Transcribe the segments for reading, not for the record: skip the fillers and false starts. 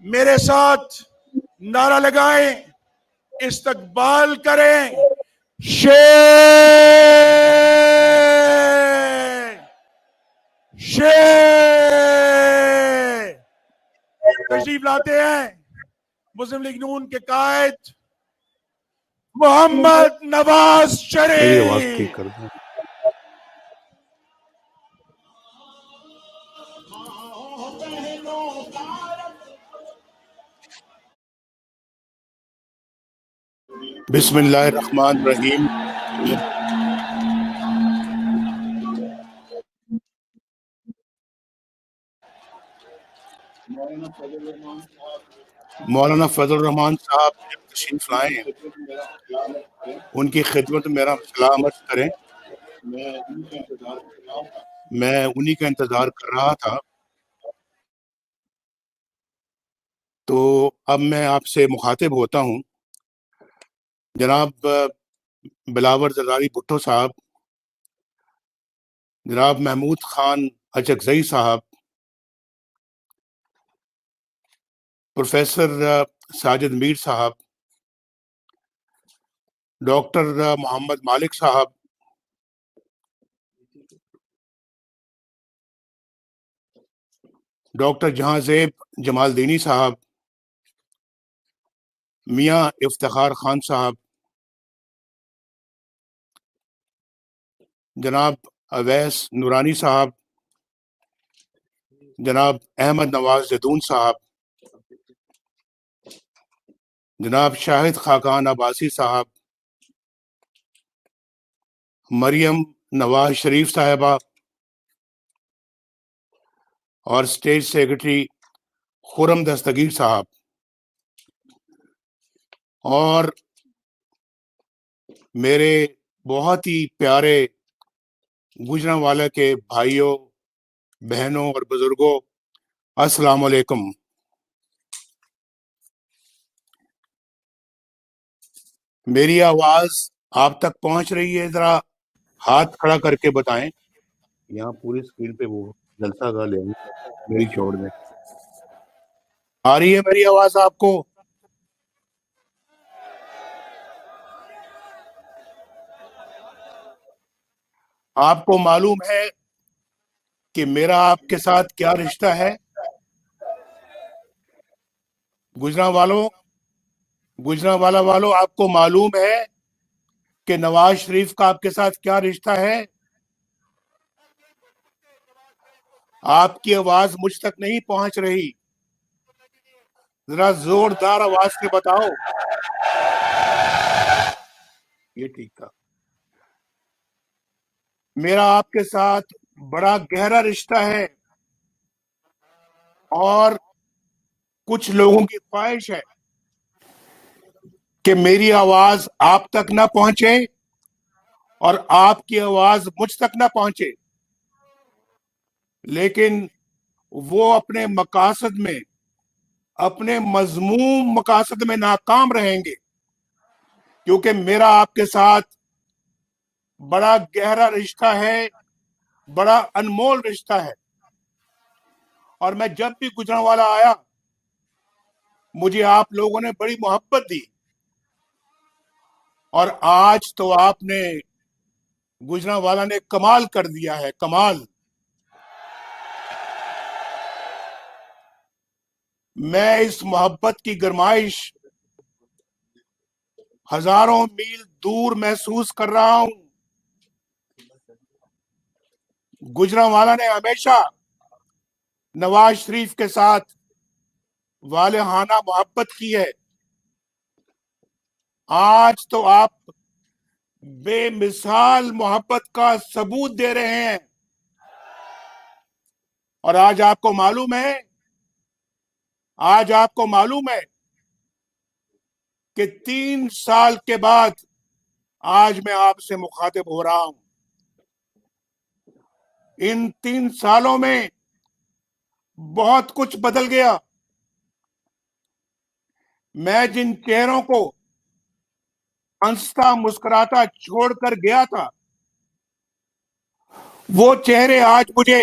मेरे साथ नारा लगाएं, इस्तकबाल करें। शेर शेर तशरीफ लाते हैं मुस्लिम लीग नून के कायद मोहम्मद नवाज मेरी आवाज ठीक शरीफ। कर दो। बिस्मिल्लाहिर्रहमानिर्रहीम। मौलाना फजल रहमान साहब जब तशरीफ लाए, उनकी खिदमत में मेरा सलाम अर्ज करें। मैं उन्हीं का इंतजार कर रहा था। तो अब मैं आपसे मुखातिब होता हूँ। जनाब बिलावर जरदारी भुट्टो साहब, जनाब महमूद खान अचकजई साहब, प्रोफेसर साजिद मीर साहब, डॉक्टर मोहम्मद मालिक साहब, डॉक्टर जहांजेब जमालदीनी साहब, मियाँ इफ्तिखार खान साहब, जनाब अवैस नूरानी साहब, जनाब अहमद नवाज जदून साहब, जनाब शाहिद खाकान अब्बासी साहब, मरियम नवाज शरीफ साहिबा और स्टेट सेक्रेटरी खुरम दस्तगीर साहब, और मेरे बहुत ही प्यारे गुजरांवाला के भाइयों, बहनों और बुजुर्गों, अस्सलाम वालेकुम। मेरी आवाज आप तक पहुंच रही है? जरा हाथ खड़ा करके बताएं। यहाँ पूरी स्क्रीन पे वो जलसा का ले मेरी छोड़ दें। आ रही है मेरी आवाज आपको? आपको मालूम है कि मेरा आपके साथ क्या रिश्ता है? गुजरांवाला वालों, आपको मालूम है कि नवाज शरीफ का आपके साथ क्या रिश्ता है? आपकी आवाज मुझ तक नहीं पहुंच रही। जरा जोरदार आवाज से बताओ। ये ठीक था। मेरा आपके साथ बड़ा गहरा रिश्ता है और कुछ लोगों की ख्वाहिश है कि मेरी आवाज आप तक ना पहुंचे और आपकी आवाज मुझ तक ना पहुंचे, लेकिन वो अपने मकासद में, अपने मजमूम मकासद में नाकाम रहेंगे, क्योंकि मेरा आपके साथ बड़ा गहरा रिश्ता है, बड़ा अनमोल रिश्ता है। और मैं जब भी गुजरांवाला आया, मुझे आप लोगों ने बड़ी मोहब्बत दी, और आज तो आपने, गुजरांवाला ने कमाल कर दिया है, कमाल। मैं इस मोहब्बत की गरमाइश हजारों मील दूर महसूस कर रहा हूं। गुजरांवाला ने हमेशा नवाज शरीफ के साथ वालेहाना मोहब्बत की है। आज तो आप बेमिसाल मोहब्बत का सबूत दे रहे हैं। और आज आपको मालूम है कि 3 साल के बाद आज मैं आपसे मुखातिब हो रहा हूं। इन 3 सालों में बहुत कुछ बदल गया। मैं जिन चेहरों को हंसता मुस्कुराता छोड़कर गया था, वो चेहरे आज मुझे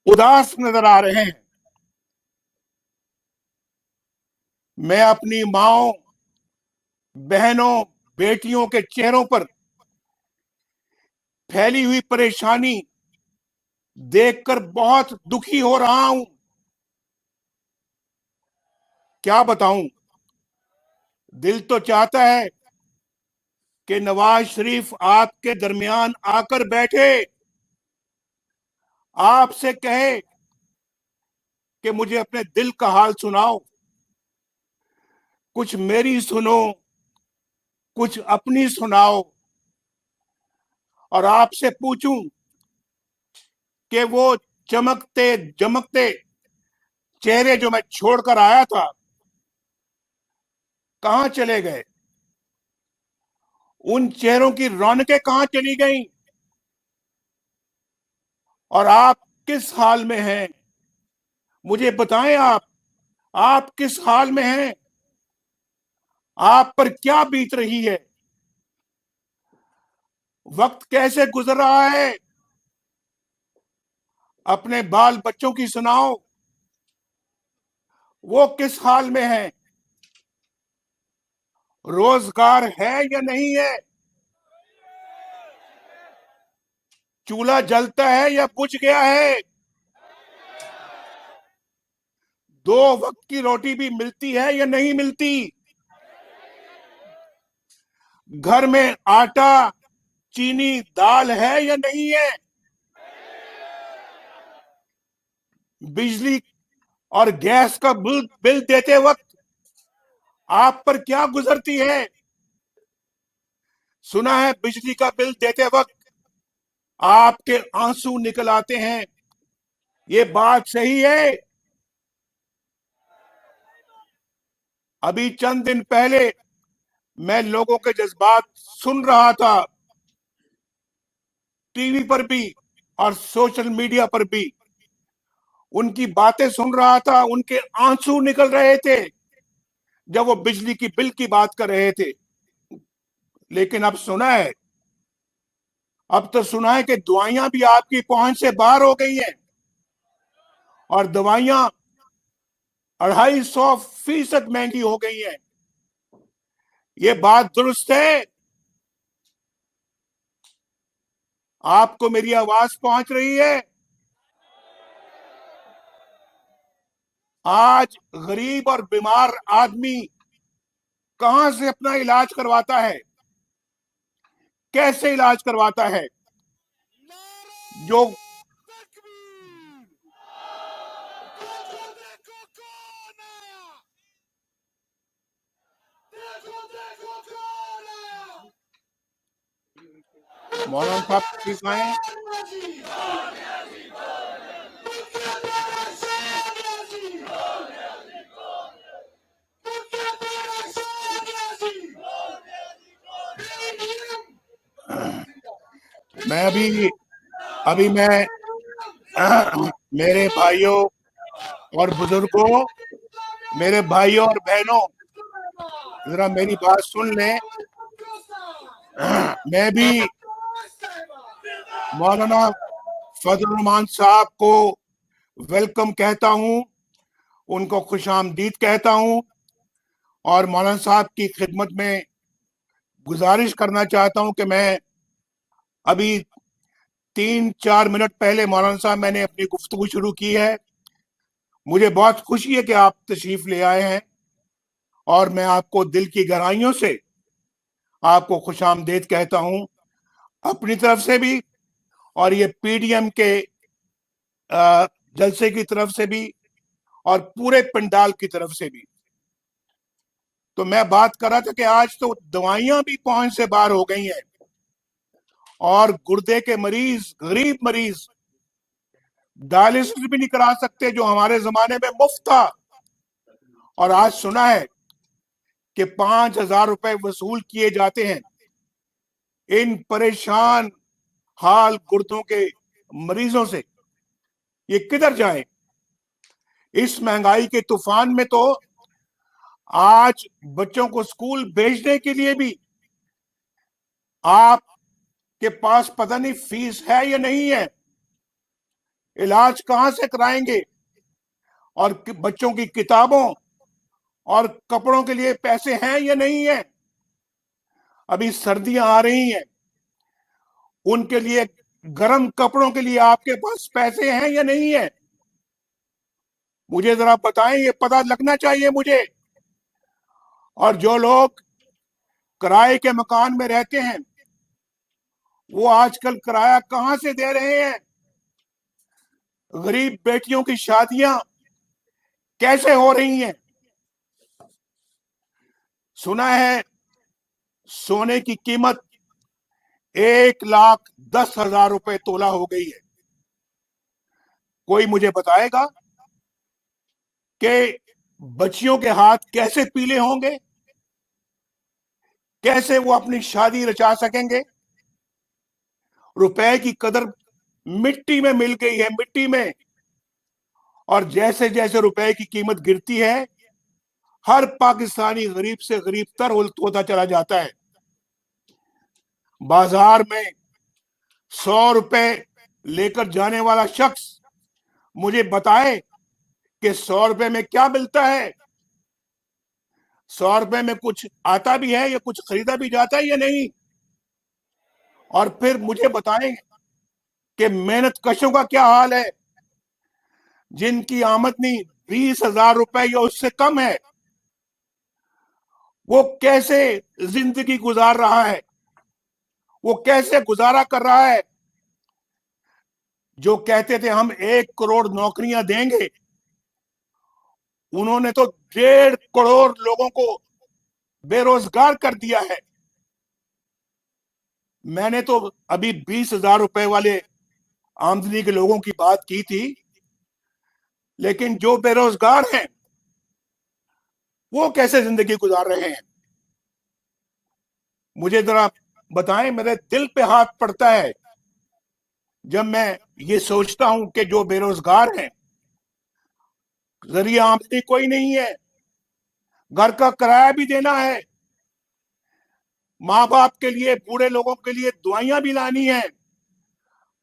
उदास नजर आ रहे हैं। मैं अपनी माओ, बहनों, बेटियों के चेहरों पर फैली हुई परेशानी देखकर बहुत दुखी हो रहा हूं। क्या बताऊं, दिल तो चाहता है कि नवाज शरीफ आपके दरमियान आकर बैठे, आपसे कहे कि मुझे अपने दिल का हाल सुनाओ, कुछ मेरी सुनो, कुछ अपनी सुनाओ, और आपसे पूछूं कि वो चमकते जमकते चेहरे जो मैं छोड़कर आया था कहां चले गए, उन चेहरों की रौनकें कहां चली गईं, और आप किस हाल में हैं, मुझे बताएं। आप किस हाल में हैं, आप पर क्या बीत रही है, वक्त कैसे गुजर रहा है, अपने बाल बच्चों की सुनाओ, वो किस हाल में है, रोजगार है या नहीं है, चूल्हा जलता है या बुझ गया है, दो वक्त की रोटी भी मिलती है या नहीं मिलती, घर में आटा, चीनी, दाल है या नहीं है, बिजली और गैस का बिल देते वक्त आप पर क्या गुजरती है। सुना है बिजली का बिल देते वक्त आपके आंसू निकल आते हैं, ये बात सही है। अभी चंद दिन पहले मैं लोगों के जज्बात सुन रहा था, टीवी पर भी और सोशल मीडिया पर भी उनकी बातें सुन रहा था, उनके आंसू निकल रहे थे जब वो बिजली की बिल की बात कर रहे थे। लेकिन अब तो सुना है कि दवाइयां भी आपकी पहुंच से बाहर हो गई हैं, और दवाइयां 250% महंगी हो गई हैं। ये बात दुरुस्त है, आपको मेरी आवाज पहुंच रही है। आज गरीब और बीमार आदमी कहां से अपना इलाज करवाता है, कैसे इलाज करवाता है, जो मौलाना साहब ठीक है। मैं अभी मैं मेरे भाइयों और बुजुर्गों, मेरे भाइयों और बहनों, जरा मेरी बात सुन लें। मैं भी मौलाना फजल रहमान साहब को वेलकम कहता हूं, उनको खुशामदीद कहता हूं, और मौलाना साहब की खिदमत में गुजारिश करना चाहता हूं कि मैं अभी 3-4 मिनट पहले मौलाना साहब मैंने अपनी गुफ्तगू शुरू की है। मुझे बहुत खुशी है कि आप तशरीफ ले आए हैं, और मैं आपको दिल की गहराइयों से आपको खुशामदीद कहता हूं, अपनी तरफ से भी और ये पीडीएम के जलसे की तरफ से भी और पूरे पंडाल की तरफ से भी। तो मैं बात कर रहा था कि आज तो दवाइयां भी पहुंच से बाहर हो गई हैं, और गुर्दे के मरीज, गरीब मरीज डायलिसिस भी नहीं करा सकते, जो हमारे जमाने में मुफ्त था। और आज सुना है कि 5,000 रुपए वसूल किए जाते हैं इन परेशान हाल गुर्दों के मरीजों से। ये किधर जाए इस महंगाई के तूफान में। तो आज बच्चों को स्कूल भेजने के लिए भी आपके पास पता नहीं फीस है या नहीं है, इलाज कहां से कराएंगे, और बच्चों की किताबों और कपड़ों के लिए पैसे हैं या नहीं है? अभी सर्दियां आ रही हैं, उनके लिए गर्म कपड़ों के लिए आपके पास पैसे हैं या नहीं है? मुझे जरा बताएं, ये पता लगना चाहिए मुझे। और जो लोग किराए के मकान में रहते हैं, वो आजकल किराया कहां से दे रहे हैं? गरीब बेटियों की शादियां कैसे हो रही हैं? सुना है सोने की कीमत 1,10,000 रुपए तोला हो गई है। कोई मुझे बताएगा कि बच्चियों के हाथ कैसे पीले होंगे? कैसे वो अपनी शादी रचा सकेंगे? रुपए की कदर मिट्टी में मिल गई है, मिट्टी में। और जैसे जैसे रुपए की कीमत गिरती है, हर पाकिस्तानी गरीब से गरीब तर होता चला जाता है। बाजार में 100 रुपए लेकर जाने वाला शख्स मुझे बताए कि 100 रुपए में क्या मिलता है, 100 रुपए में कुछ आता भी है या कुछ खरीदा भी जाता है या नहीं। और फिर मुझे बताएं कि मेहनत कशों का क्या हाल है, जिनकी आमदनी 20,000 रुपए या उससे कम है, वो कैसे जिंदगी गुजार रहा है, वो कैसे गुजारा कर रहा है। जो कहते थे हम 1 करोड़ नौकरियां देंगे, उन्होंने तो 1.5 करोड़ लोगों को बेरोजगार कर दिया है। मैंने तो अभी 20,000 रुपए वाले आमदनी के लोगों की बात की थी, लेकिन जो बेरोजगार हैं वो कैसे जिंदगी गुजार रहे हैं? मुझे जरा बताएं। मेरे दिल पे हाथ पड़ता है जब मैं ये सोचता हूं कि जो बेरोजगार हैं, जरिया आमदनी कोई नहीं है, घर का किराया भी देना है, माँ बाप के लिए, बूढ़े लोगों के लिए दवाइयां भी लानी है,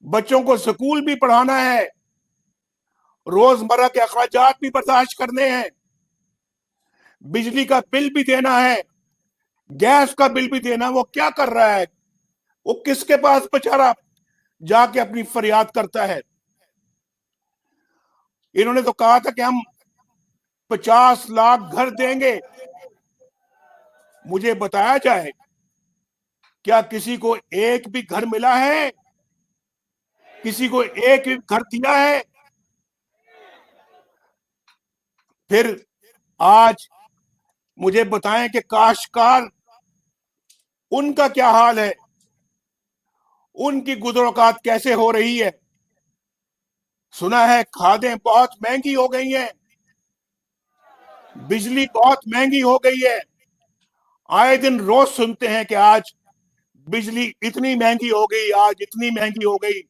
बच्चों को स्कूल भी पढ़ाना है, रोजमर्रा के अखराजात भी बर्दाश्त करने हैं, बिजली का बिल भी देना है, गैस का बिल भी देना। वो क्या कर रहा है? वो किसके पास बेचारा जाके अपनी फरियाद करता है? इन्होंने तो कहा था कि हम 50 लाख घर देंगे। मुझे बताया जाए, क्या किसी को एक भी घर मिला है? किसी को एक भी घर दिया है? फिर आज मुझे बताएं कि काश्तकार, उनका क्या हाल है, उनकी गुजरोकात कैसे हो रही है? सुना है खादें बहुत महंगी हो गई हैं, बिजली बहुत महंगी हो गई है। आए दिन रोज सुनते हैं कि आज बिजली इतनी महंगी हो गई, आज इतनी महंगी हो गई।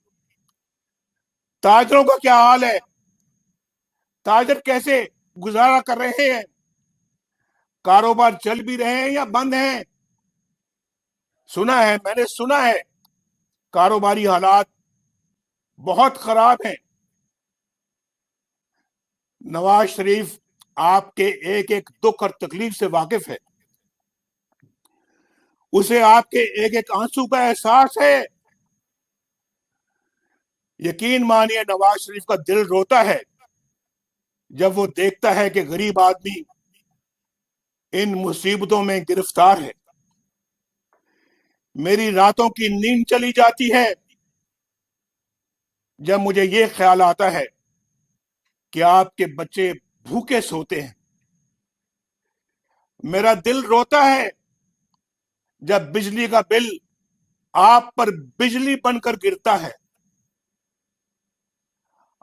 ताजरों का क्या हाल है? ताजर कैसे गुजारा कर रहे हैं? कारोबार चल भी रहे हैं या बंद हैं? सुना है, मैंने सुना है, कारोबारी हालात बहुत खराब हैं। नवाज शरीफ आपके एक एक दुख और तकलीफ से वाकिफ है, उसे आपके एक एक आंसू का एहसास है। यकीन मानिए, नवाज शरीफ का दिल रोता है जब वो देखता है कि गरीब आदमी इन मुसीबतों में गिरफ्तार है। मेरी रातों की नींद चली जाती है जब मुझे ये ख्याल आता है कि आपके बच्चे भूखे सोते हैं। मेरा दिल रोता है जब बिजली का बिल आप पर बिजली बनकर गिरता है।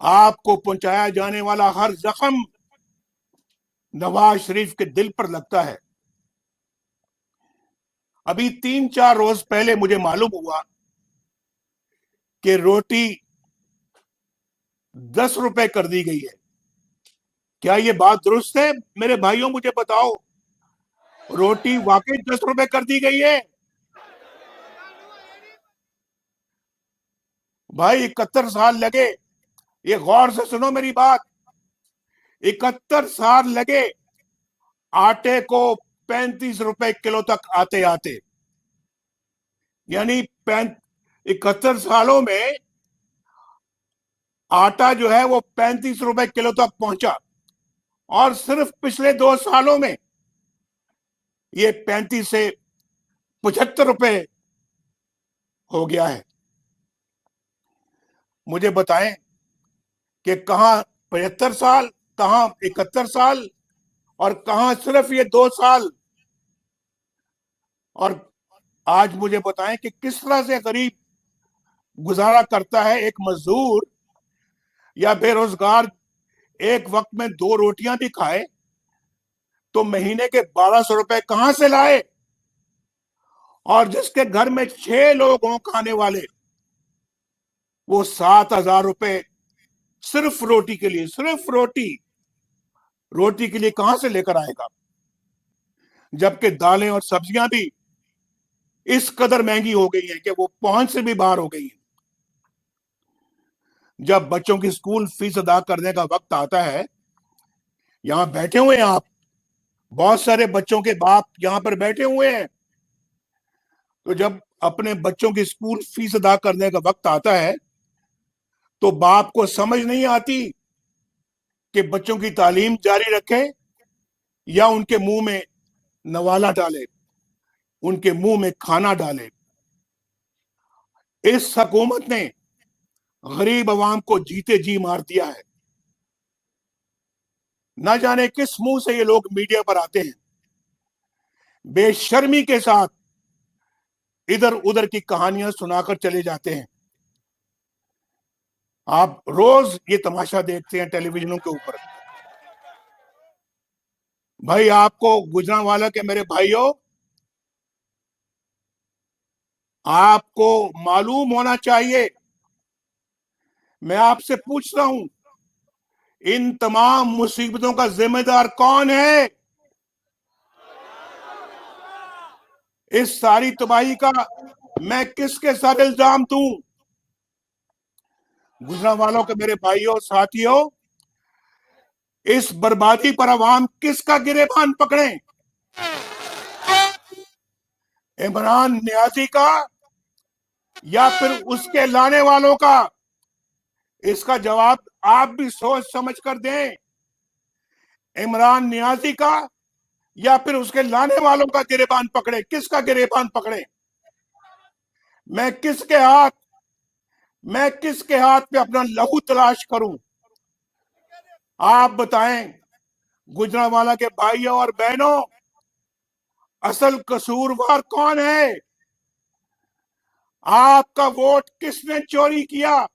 आपको पहुंचाया जाने वाला हर जख्म नवाज शरीफ के दिल पर लगता है। अभी 3-4 रोज पहले मुझे मालूम हुआ कि रोटी 10 रुपए कर दी गई है। क्या ये बात दुरुस्त है? मेरे भाइयों, मुझे बताओ, रोटी वाकई 10 रुपए कर दी गई है? भाई 71 साल लगे, ये गौर से सुनो मेरी बात, 71 साल लगे आटे को 35 रुपए किलो तक आते आते, यानी 71 सालों में आटा जो है वो 35 रुपए किलो तक पहुंचा, और सिर्फ पिछले 2 सालों में ये 35 से 75 रुपए हो गया है। मुझे बताएं कि कहां 75 साल, कहां 71 साल, और कहां सिर्फ ये 2 साल। और आज मुझे बताएं कि किस तरह से गरीब गुजारा करता है। एक मजदूर या बेरोजगार एक वक्त में 2 रोटियां भी खाए तो महीने के 1200 रुपए कहां से लाए, और जिसके घर में 6 लोग हों खाने वाले, वो 7,000 रुपए सिर्फ रोटी के लिए, सिर्फ रोटी के लिए कहां से लेकर आएगा, जबकि दालें और सब्जियां भी इस कदर महंगी हो गई हैं कि वो पहुंच से भी बाहर हो गई हैं। जब बच्चों की स्कूल फीस अदा करने का वक्त आता है, यहां बैठे हुए हैं आप, बहुत सारे बच्चों के बाप यहां पर बैठे हुए हैं, तो जब अपने बच्चों की स्कूल फीस अदा करने का वक्त आता है तो बाप को समझ नहीं आती कि बच्चों की तालीम जारी रखे या उनके मुंह में नवाला डाले, उनके मुंह में खाना डाले। इस हुकूमत ने गरीब अवाम को जीते जी मार दिया है। ना जाने किस मुंह से ये लोग मीडिया पर आते हैं, बेशर्मी के साथ इधर उधर की कहानियां सुनाकर चले जाते हैं। आप रोज ये तमाशा देखते हैं टेलीविजनों के ऊपर। भाई, आपको गुजरांवाला के मेरे भाइयों, आपको मालूम होना चाहिए, मैं आपसे पूछ रहा हूं, इन तमाम मुसीबतों का जिम्मेदार कौन है? इस सारी तबाही का मैं किसके साथ इल्जाम दूं? गुजरांवालों के मेरे भाइयों साथियों, इस बर्बादी पर अवाम किसका गिरेबान पकड़े? इमरान नियाजी का या फिर उसके लाने वालों का? इसका जवाब आप भी सोच समझ कर दें। इमरान नियाजी का या फिर उसके लाने वालों का गिरेबान पकड़े? किसका गिरेबान पकड़े? मैं किसके हाथ पे अपना लहू तलाश करूं? आप बताएं, गुजरांवाला के भाइयों और बहनों, असल कसूरवार कौन है? आपका वोट किसने चोरी किया?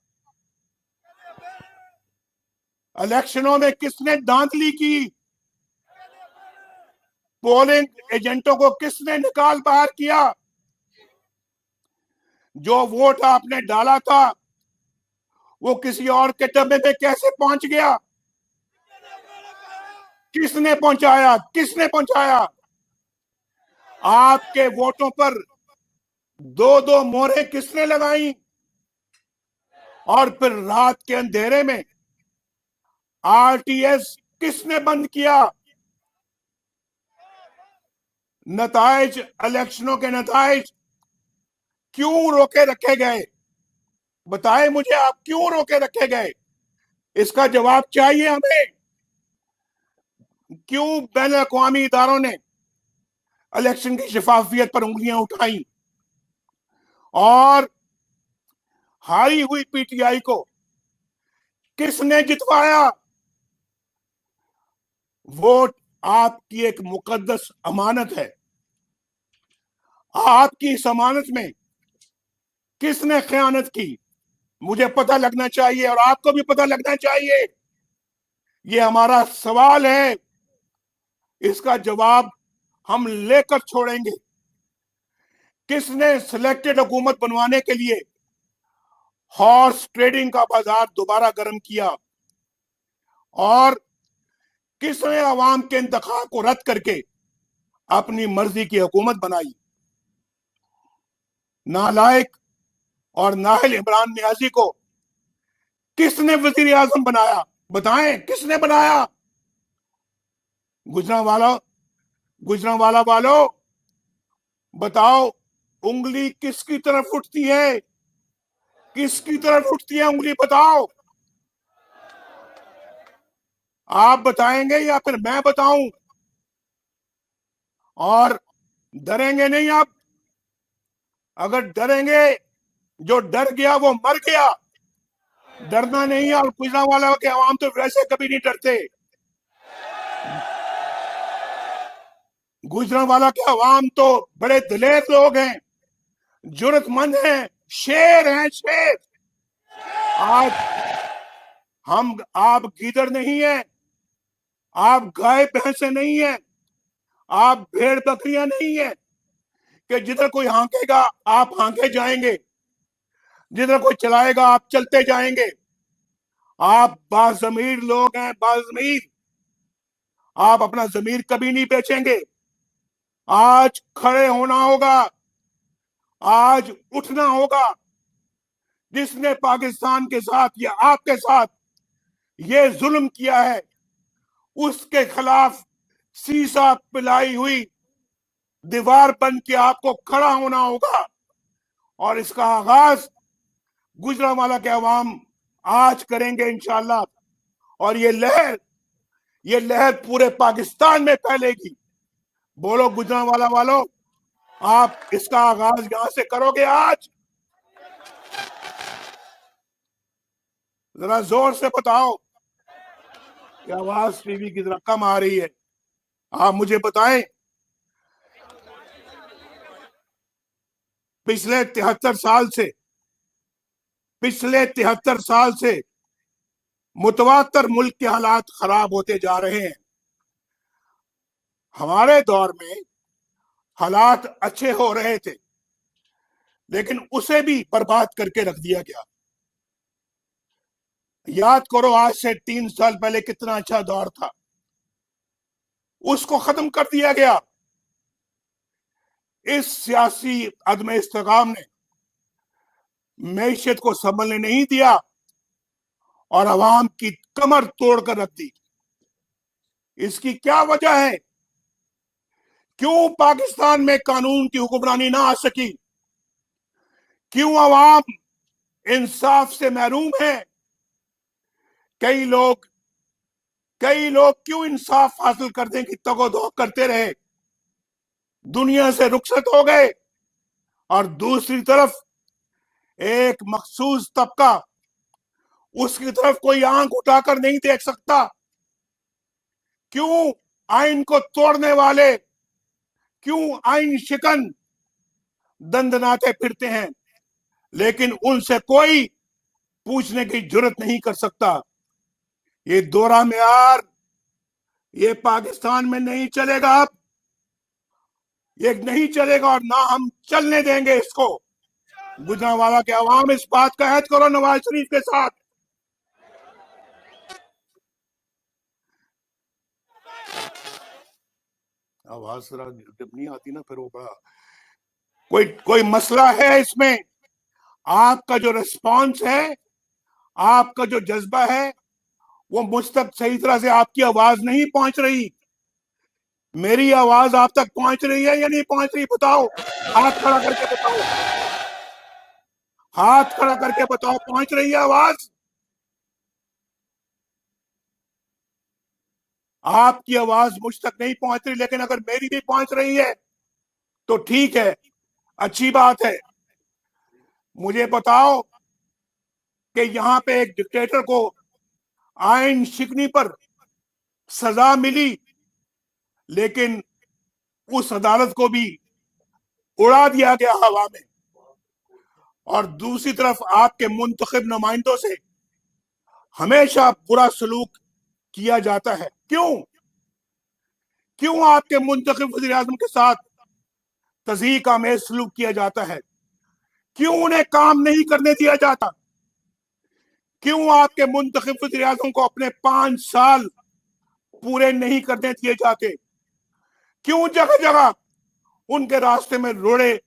इलेक्शनों में किसने धांधली की? पोलिंग एजेंटों को किसने निकाल बाहर किया? जो वोट आपने डाला था वो किसी और के डब्बे में कैसे पहुंच गया? किसने पहुंचाया? किसने पहुंचाया? आपके वोटों पर 2-2 मोहरें किसने लगाई? और फिर रात के अंधेरे में आरटीएस किसने बंद किया? नताइज, इलेक्शनों के नताइज क्यों रोके रखे गए? बताएं मुझे, आप क्यों रोके रखे गए? इसका जवाब चाहिए हमें। क्यों बैन अवी इदारों ने इलेक्शन की शफाफियत पर उंगलियां उठाई और हारी हुई पीटीआई को किसने जितवाया? वोट आपकी एक मुकद्दस अमानत है। आपकी इस अमानत में किसने खयानत की? मुझे पता लगना चाहिए और आपको भी पता लगना चाहिए। ये हमारा सवाल है, इसका जवाब हम लेकर छोड़ेंगे। किसने सिलेक्टेड हुकूमत बनवाने के लिए हॉर्स ट्रेडिंग का बाजार दोबारा गर्म किया? और किसने अवाम के इंतखाब को रद्द करके अपनी मर्जी की हुकूमत बनाई? नालायक और नाहिल इमरान नियाजी को किसने वजीर आजम बनाया? बताएं, किसने बनाया? गुजरांवाला गुजरांवाला वालों, बताओ उंगली किसकी तरफ उठती है? किसकी तरफ उठती है उंगली, बताओ। आप बताएंगे या फिर मैं बताऊं? और डरेंगे नहीं आप। अगर डरेंगे, जो डर गया वो मर गया। डरना नहीं है। और गुजरांवाला के आवाम तो वैसे कभी नहीं डरते। गुजरांवाला के आवाम तो बड़े दिलेर लोग हैं, जुर्रतमंद हैं, शेर हैं, शेर। आज आप गीदड़ नहीं है, आप गाय भैंसे नहीं है, आप भेड़ बकरियां नहीं है कि जिधर कोई हांकेगा आप हांके जाएंगे, जिधर कोई चलाएगा आप चलते जाएंगे। आप बाज़मीर लोग हैं, बाज़मीर। आप अपना जमीर कभी नहीं बेचेंगे। आज खड़े होना होगा, आज उठना होगा। जिसने पाकिस्तान के साथ या आपके साथ ये जुल्म किया है, उसके खिलाफ सीसा पिलाई हुई दीवार बन के आपको खड़ा होना होगा। और इसका आगाज गुजरांवाला के अवाम आज करेंगे इंशाल्लाह। और ये लहर पूरे पाकिस्तान में फैलेगी। बोलो गुजरांवाला वालों, आप इसका आगाज यहां से करोगे आज? जरा जोर से बताओ कि आवाज टीवी की तरह कम आ रही है। आप मुझे बताएं, पिछले 73 साल से मुतवातर मुल्क के हालात खराब होते जा रहे हैं। हमारे दौर में हालात अच्छे हो रहे थे, लेकिन उसे भी बर्बाद करके रख दिया गया। याद करो, आज से 3 साल पहले कितना अच्छा दौर था, उसको खत्म कर दिया गया। इस सियासी अदम इस्तेकाम ने मैशत को संभलने नहीं दिया और अवाम की कमर तोड़कर रख दी। इसकी क्या वजह है? क्यों पाकिस्तान में कानून की हुक्मरानी ना आ सकी? क्यों अवाम इंसाफ से महरूम है? कई लोग क्यों इंसाफ हासिल करने की तगोदो करते रहे, दुनिया से रुखसत हो गए। और दूसरी तरफ एक मखसूस तबका, उसकी तरफ कोई आंख उठाकर नहीं देख सकता। क्यों आइन को तोड़ने वाले, क्यों आइन शिकन दंदनाते फिरते हैं, लेकिन उनसे कोई पूछने की जुर्रत नहीं कर सकता। ये दोहरा मेयार ये पाकिस्तान में नहीं चलेगा। अब ये नहीं चलेगा और ना हम चलने देंगे इसको। गुजरांवाला के अवाम, इस बात का अहद करो नवाज शरीफ के साथ। आवाज जरा जब नहीं आती ना, फिर वो बड़ा कोई मसला है इसमें। आपका जो रिस्पॉन्स है, आपका जो जज्बा है, वो मुझ तक सही तरह से आपकी आवाज नहीं पहुंच रही। मेरी आवाज आप तक पहुंच रही है या नहीं पहुंच रही? बताओ, हाथ खड़ा करके बताओ, हाथ खड़ा करके बताओ, पहुंच रही है आवाज? आपकी आवाज मुझ तक नहीं पहुंच रही, लेकिन अगर मेरी भी पहुंच रही है तो ठीक है, अच्छी बात है। मुझे बताओ कि यहां पे एक डिक्टेटर को आइन शिकनी पर सजा मिली, लेकिन उस अदालत को भी उड़ा दिया गया हवा में। और दूसरी तरफ आपके मुंतखब नुमाइंदों से हमेशा बुरा सलूक किया जाता है। क्यों आपके मुंतखब वज़ीर आज़म के साथ तज़ीक आमेज सलूक किया जाता है? क्यों उन्हें काम नहीं करने दिया जाता? क्यों आपके मुंतखब वज़ीर आज़म को अपने 5 साल पूरे नहीं करने दिए जाते? क्यों जगह जगह उनके रास्ते में रोड़े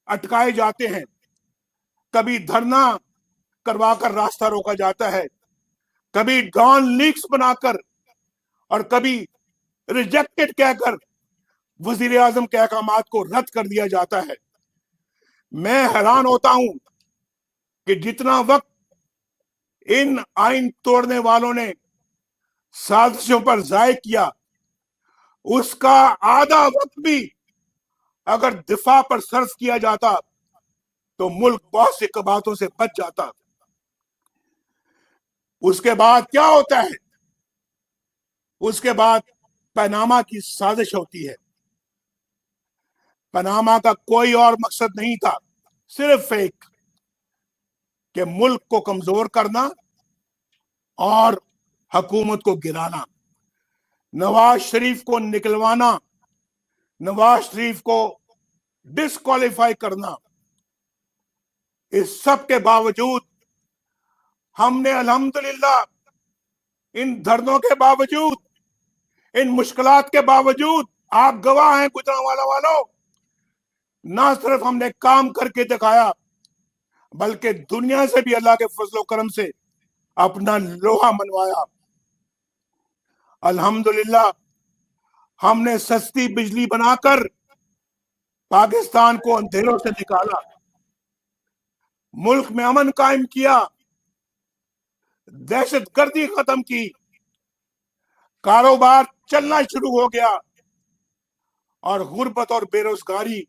अटकाए जाते हैं? कभी धरना करवाकर रास्ता रोका जाता है, कभी डॉन लीक्स बनाकर, और कभी रिजेक्टेड कहकर वजीर आजम के अहकामात को रद्द कर दिया जाता है। मैं हैरान होता हूं कि जितना वक्त इन आइन तोड़ने वालों ने साजिशों पर जाय किया, उसका आधा वक्त भी अगर दिफा पर सर्फ किया जाता तो मुल्क बहुत सी कबातों से बच जाता। उसके बाद क्या होता है? उसके बाद पनामा की साजिश होती है। पनामा का कोई और मकसद नहीं था, सिर्फ एक कि मुल्क को कमजोर करना और हुकूमत को गिराना, नवाज शरीफ को निकलवाना, नवाज शरीफ को डिस्क्वालीफाई करना। इस सब के बावजूद हमने अल्हम्दुलिल्लाह इन धरनों के बावजूद, इन मुश्किलात के बावजूद, आप गवाह हैं गुजरांवाला वालों, ना सिर्फ हमने काम करके दिखाया बल्कि दुनिया से भी अल्लाह के फजलो करम से अपना लोहा मनवाया। अल्हम्दुलिल्लाह हमने सस्ती बिजली बनाकर पाकिस्तान को अंधेरों से निकाला, मुल्क में अमन कायम किया, दहशतगर्दी खत्म की, कारोबार चलना शुरू हो गया और गुर्बत और बेरोजगारी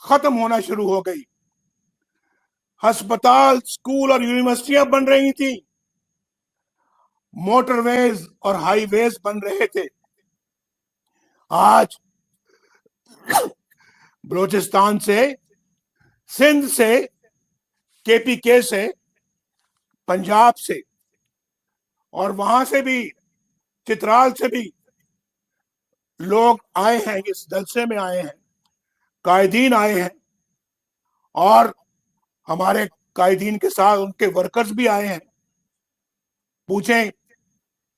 खत्म होना शुरू हो गई। अस्पताल, स्कूल और यूनिवर्सिटियां बन रही थी, मोटरवेज और हाईवेज बन रहे थे। आज बलूचिस्तान से, सिंध से, केपीके से, पंजाब से और वहां से भी, चित्राल से भी लोग आए हैं, इस जलसे में आए हैं, कायदीन आए हैं और हमारे कायदीन के साथ उनके वर्कर्स भी आए हैं। पूछें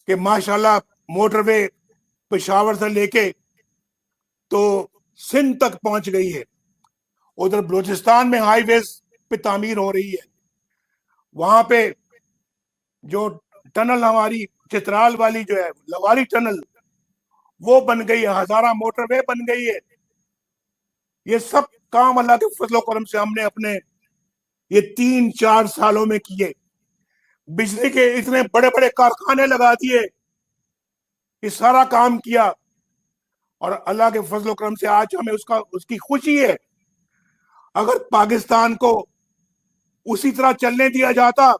कि माशाल्लाह मोटरवे पेशावर से लेके तो सिंध तक पहुंच गई है। उधर बलूचिस्तान में हाईवेज पे तामीर हो रही है, वहां पे जो टनल हमारी चित्राल वाली जो है लवारी टनल, वो बन गई है, हजारा मोटरवे बन गई है। ये सब काम अल्लाह के फजलो करम से हमने अपने ये 3-4 सालों में किए। बिजली के इतने बड़े बड़े कारखाने लगा दिए, ये सारा काम किया और अल्लाह के फजलो करम से आज हमें उसकी खुशी है। अगर पाकिस्तान को उसी तरह चलने दिया जाता,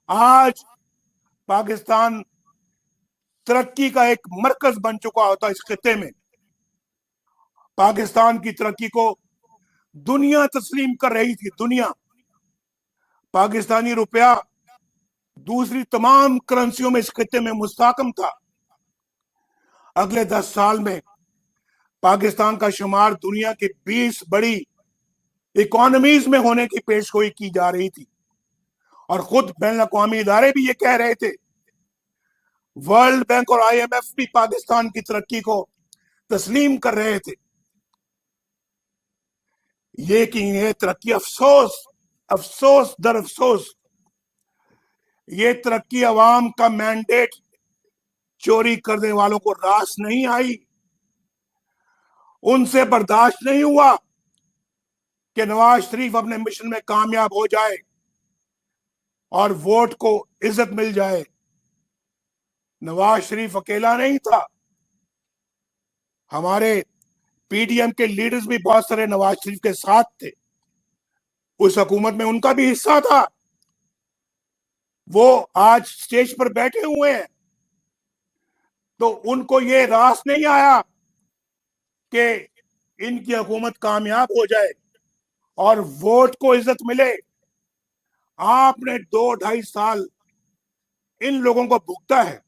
आज पाकिस्तान तरक्की का एक मरकज बन चुका होता इस खिते में। पाकिस्तान की तरक्की को दुनिया तस्लीम कर रही थी, दुनिया। पाकिस्तानी रुपया दूसरी तमाम करेंसियों में इस खिते में मुस्तहकम था। अगले 10 साल में पाकिस्तान का शुमार दुनिया की 20 बड़ी इकोनॉमीज में होने की पेशगोई की जा रही थी और खुद बैन अवी इदारे भी ये कह रहे थे। वर्ल्ड बैंक और IMF भी पाकिस्तान की तरक्की को तस्लीम कर रहे थे। ये कि ये तरक्की अफसोस अफसोस दर अफसोस, ये तरक्की अवाम का मैंडेट चोरी करने वालों को रास नहीं आई। उनसे बर्दाश्त नहीं हुआ कि नवाज शरीफ अपने मिशन में कामयाब हो जाए और वोट को इज्जत मिल जाए। नवाज शरीफ अकेला नहीं था, हमारे PDM के लीडर्स भी बहुत सारे नवाज शरीफ के साथ थे, उस हुकूमत में उनका भी हिस्सा था। वो आज स्टेज पर बैठे हुए हैं, तो उनको ये रास नहीं आया कि इनकी हुकूमत कामयाब हो जाए और वोट को इज्जत मिले। आपने 2-2.5 साल इन लोगों को भुगता है।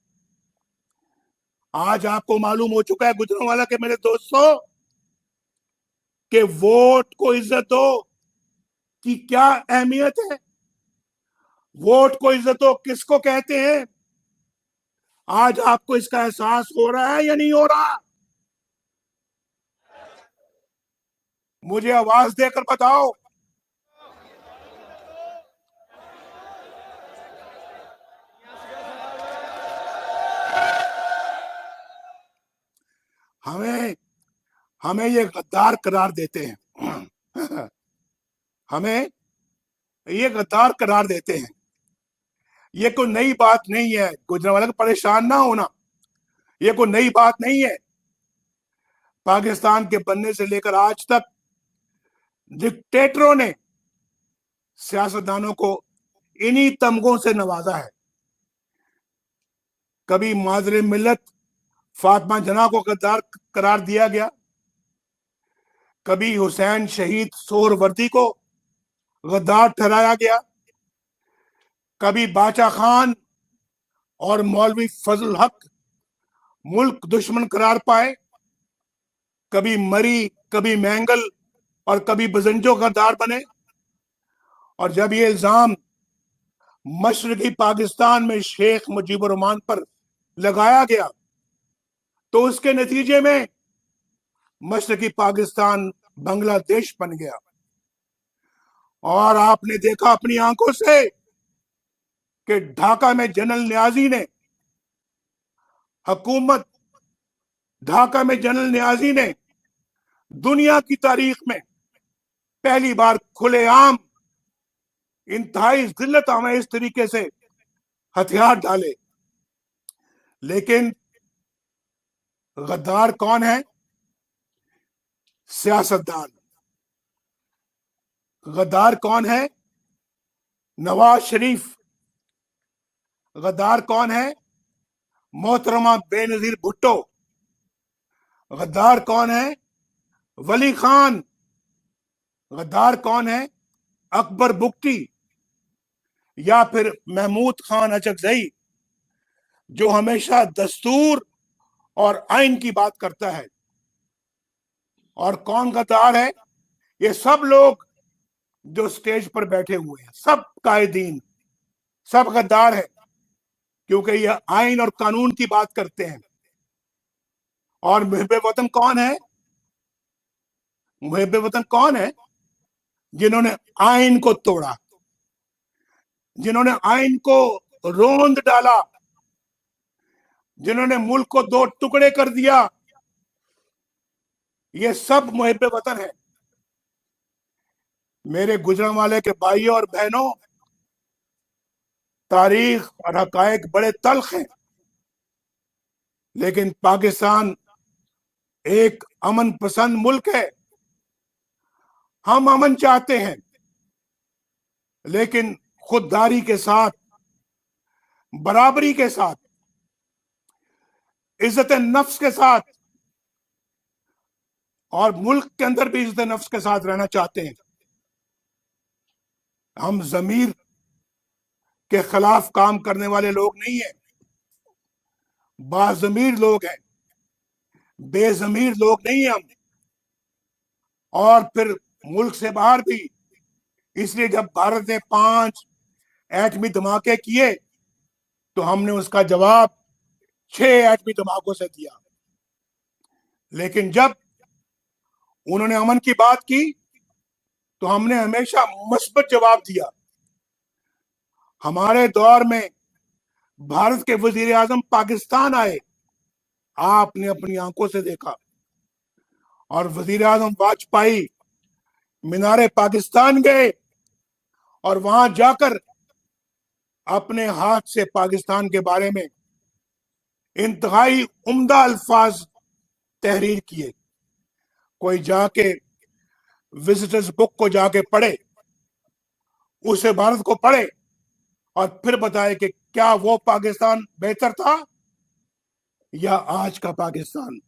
आज आपको मालूम हो चुका है गुजरांवाला के मेरे दोस्तों कि वोट को इज्जत दो की क्या अहमियत है। वोट को इज्जत दो किसको कहते हैं? आज आपको इसका एहसास हो रहा है या नहीं हो रहा? मुझे आवाज देकर बताओ। हमें हमें ये गद्दार करार देते हैं। हमें ये गद्दार करार देते हैं। ये कोई नई बात नहीं है, गुजरांवाला को परेशान ना होना, ये कोई नई बात नहीं है। पाकिस्तान के बनने से लेकर आज तक डिक्टेटरों ने सियासतदानों को इन्हीं तमगों से नवाजा है। कभी माजरे मिल्लत फातिमा जना को गद्दार करार दिया गया, कभी हुसैन शहीद सोहरवर्दी को गद्दार ठहराया गया, कभी बाचा खान और मौलवी फजल हक मुल्क दुश्मन करार पाए, कभी मरी, कभी मैंगल और कभी बजंजो गद्दार बने। और जब ये इल्जाम मशरकी पाकिस्तान में शेख मुजीबुर रहमान पर लगाया गया तो उसके नतीजे में मशरकी पाकिस्तान बांग्लादेश बन गया। और आपने देखा अपनी आंखों से कि ढाका में जनरल नियाजी ने हुकूमत ढाका में जनरल नियाजी ने दुनिया की तारीख में पहली बार खुलेआम इंतहाई जिल्लत आमेज तरीके से हथियार डाले। लेकिन गद्दार कौन है? सियासतदान। गद्दार कौन है? नवाज शरीफ। गद्दार कौन है? मोहतरमा बेनजीर भुट्टो। गद्दार कौन है? वली खान। गद्दार कौन है? अकबर बुक्टी या फिर महमूद खान अचकजई, जो हमेशा दस्तूर और आइन की बात करता है। और कौन गद्दार है? ये सब लोग जो स्टेज पर बैठे हुए हैं, सब कायदीन, सब गद्दार है, क्योंकि ये आइन और कानून की बात करते हैं। और मुहिब्बे वतन कौन है? मुहिब्बे वतन कौन है? जिन्होंने आइन को तोड़ा, जिन्होंने आइन को रोंद डाला, जिन्होंने मुल्क को दो टुकड़े कर दिया। ये सब मुहिब्बे वतन है। मेरे गुजरांवाले के भाइयों और बहनों, तारीख और हकायक बड़े तल्ख हैं, लेकिन पाकिस्तान एक अमन पसंद मुल्क है। हम अमन चाहते हैं, लेकिन खुददारी के साथ, बराबरी के साथ, इज्जत नफ्स के साथ, और मुल्क के अंदर भी इज्जत नफ्स के साथ रहना चाहते हैं। हम जमीर के खिलाफ काम करने वाले लोग नहीं हैं, बाजमीर लोग हैं, बेजमीर लोग नहीं हैं हम। और फिर मुल्क से बाहर भी, इसलिए जब भारत ने 5 एटमी धमाके किए तो हमने उसका जवाब 6 एटमी धमाकों से दिया। लेकिन जब उन्होंने अमन की बात की तो हमने हमेशा मुस्बत जवाब दिया। हमारे दौर में भारत के वजीर आजम पाकिस्तान आए, आपने अपनी आंखों से देखा। और वजीर आजम वाजपेयी मीनारे पाकिस्तान गए और वहां जाकर अपने हाथ से पाकिस्तान के बारे में इंतहाई उम्दा अल्फाज तहरीर किए। कोई जाके विजिटर्स बुक को जाके पढ़े, उसे भारत को पढ़े और फिर बताए कि क्या वो पाकिस्तान बेहतर था या आज का पाकिस्तान।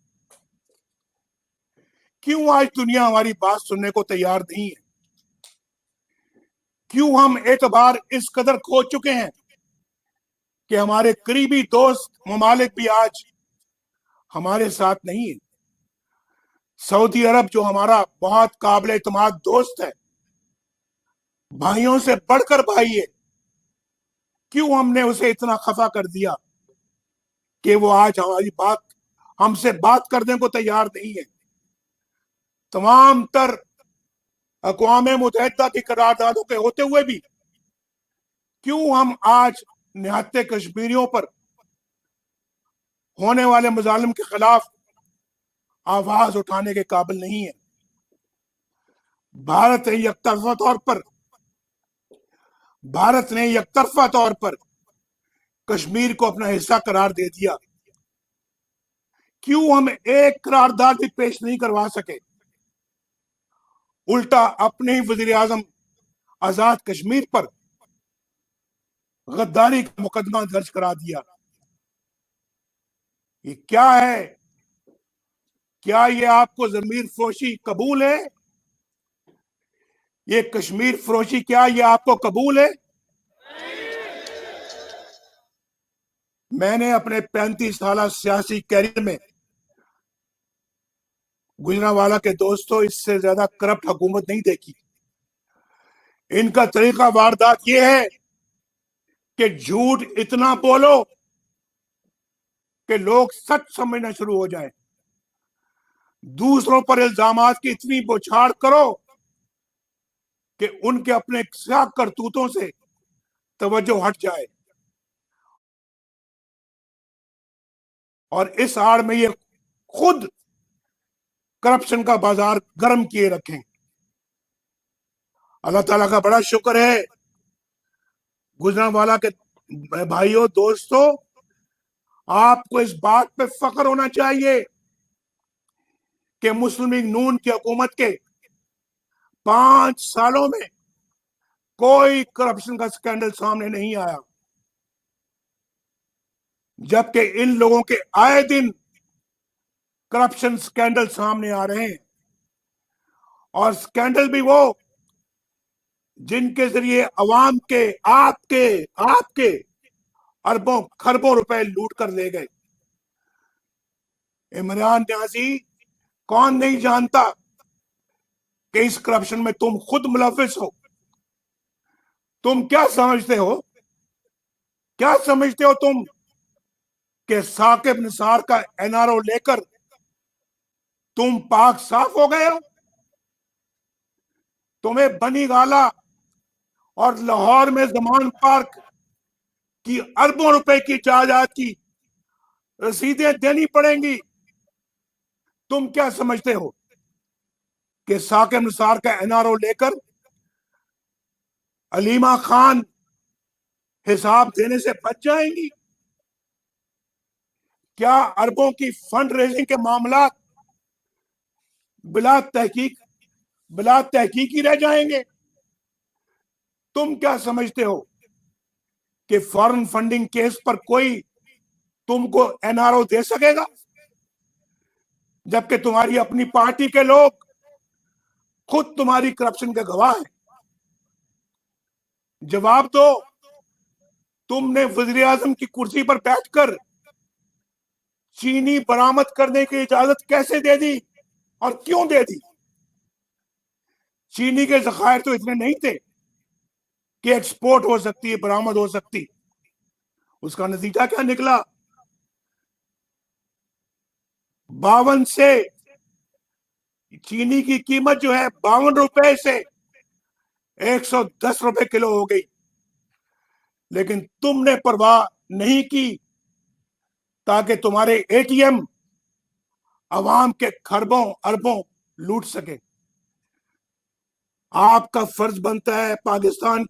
क्यों आज दुनिया हमारी बात सुनने को तैयार नहीं है? क्यों हम एतबार इस कदर खो चुके हैं कि हमारे करीबी दोस्त ममालिक भी आज हमारे साथ नहीं है? सऊदी अरब, जो हमारा बहुत काबिल एतमाद दोस्त है, भाइयों से बढ़कर भाई है, क्यों हमने उसे इतना खफा कर दिया कि वो आज हमारी बात, हमसे बात करने को तैयार नहीं है? तमाम तर अक़वाम मुत्तहिदा की करारदादों के होते हुए भी क्यों हम आज निहत्ते कश्मीरियों पर होने वाले मुजालिम के खिलाफ आवाज उठाने के काबिल नहीं है। भारत ने एकतरफा तौर पर कश्मीर को अपना हिस्सा करार दे दिया। क्यों हम एक करारदाद भी पेश नहीं करवा सके? उल्टा अपने ही वजीर आजम आजाद कश्मीर पर गद्दारी का मुकदमा दर्ज करा दिया। ये क्या है? क्या ये आपको जमीर फरोशी कबूल है? ये कश्मीर फरोशी क्या ये आपको कबूल है? मैंने अपने 35 साल सियासी कैरियर में गुजरांवाला के दोस्तों इससे ज्यादा करप्ट हुकूमत नहीं देखी। इनका तरीका वारदात ये है कि झूठ इतना बोलो कि लोग सच समझना शुरू हो जाए, दूसरों पर इल्जामात की इतनी बौछार करो कि उनके अपने क्या करतूतों से तवज्जो हट जाए, और इस आड़ में ये खुद करप्शन का बाजार गर्म किए रखें। अल्लाह ताला का बड़ा शुक्र है, गुजरांवाला के भाइयों दोस्तों, आपको इस बात पे फख्र होना चाहिए कि मुस्लिम लीग नून की हुकूमत के 5 सालों में कोई करप्शन का स्कैंडल सामने नहीं आया, जबकि इन लोगों के आए दिन करप्शन स्कैंडल सामने आ रहे हैं, और स्कैंडल भी वो जिनके जरिए अवाम के आपके अरबों खरबों रुपए लूट कर ले गए। इमरान न्याजी, कौन नहीं जानता कि इस करप्शन में तुम खुद मुलविस हो? तुम क्या समझते हो तुम कि साकिब निसार का एनआरओ लेकर तुम पाक साफ हो गए हो? तुम्हें बनी गाला और लाहौर में जमान पार्क की अरबों रुपए की जायदाद की रसीदें देनी पड़ेंगी। तुम क्या समझते हो कि साकिब निसार का एनआरओ लेकर अलीमा खान हिसाब देने से बच जाएंगी? क्या अरबों की फंड रेजिंग के मामला बिला तहकीक ही रह जाएंगे? तुम क्या समझते हो कि फॉरेन फंडिंग केस पर कोई तुमको एनआरओ दे सकेगा, जबकि तुम्हारी अपनी पार्टी के लोग खुद तुम्हारी करप्शन के गवाह हैं? जवाब दो, तुमने वजीर आजम की कुर्सी पर बैठकर चीनी बरामद करने की इजाजत कैसे दे दी और क्यों दे दी? चीनी के जखायर तो इतने नहीं थे कि एक्सपोर्ट हो सकती है, बरामद हो सकती। उसका नतीजा क्या निकला? 52 से चीनी की कीमत जो है 52 रुपए से 110 रुपए किलो हो गई, लेकिन तुमने परवाह नहीं की ताकि तुम्हारे एटीएम अवाम के खरबों अरबों लूट सके। आपका फर्ज बनता है, पाकिस्तान